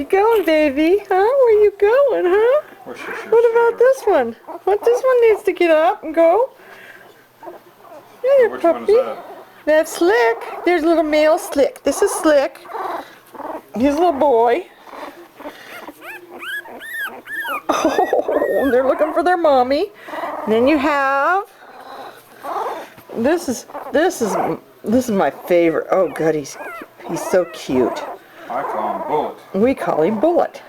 you going, baby? Huh? Where you going, huh? What about this one? What, this one needs to get up and go? Yeah, Which puppy. one is that? That's Slick. There's little male Slick. This is Slick. He's a little boy. Oh, they're looking for their mommy. And then you have this is my favorite. Oh, good, he's so cute. I call him Bullet. We call him Bullet.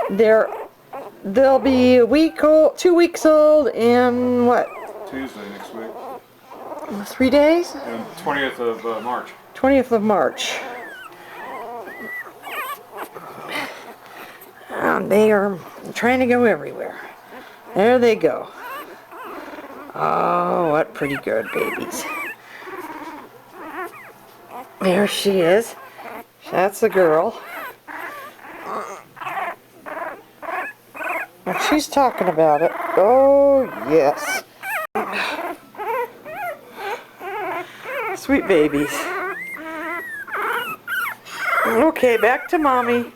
They'll be a week old, 2 weeks old, in what? Tuesday next week. 3 days? And 20th of March. 20th of March. They are trying to go everywhere. There they go. Oh, what pretty good babies. There she is. That's the girl. And she's talking about it. Oh, yes. Sweet babies. Okay, back to mommy.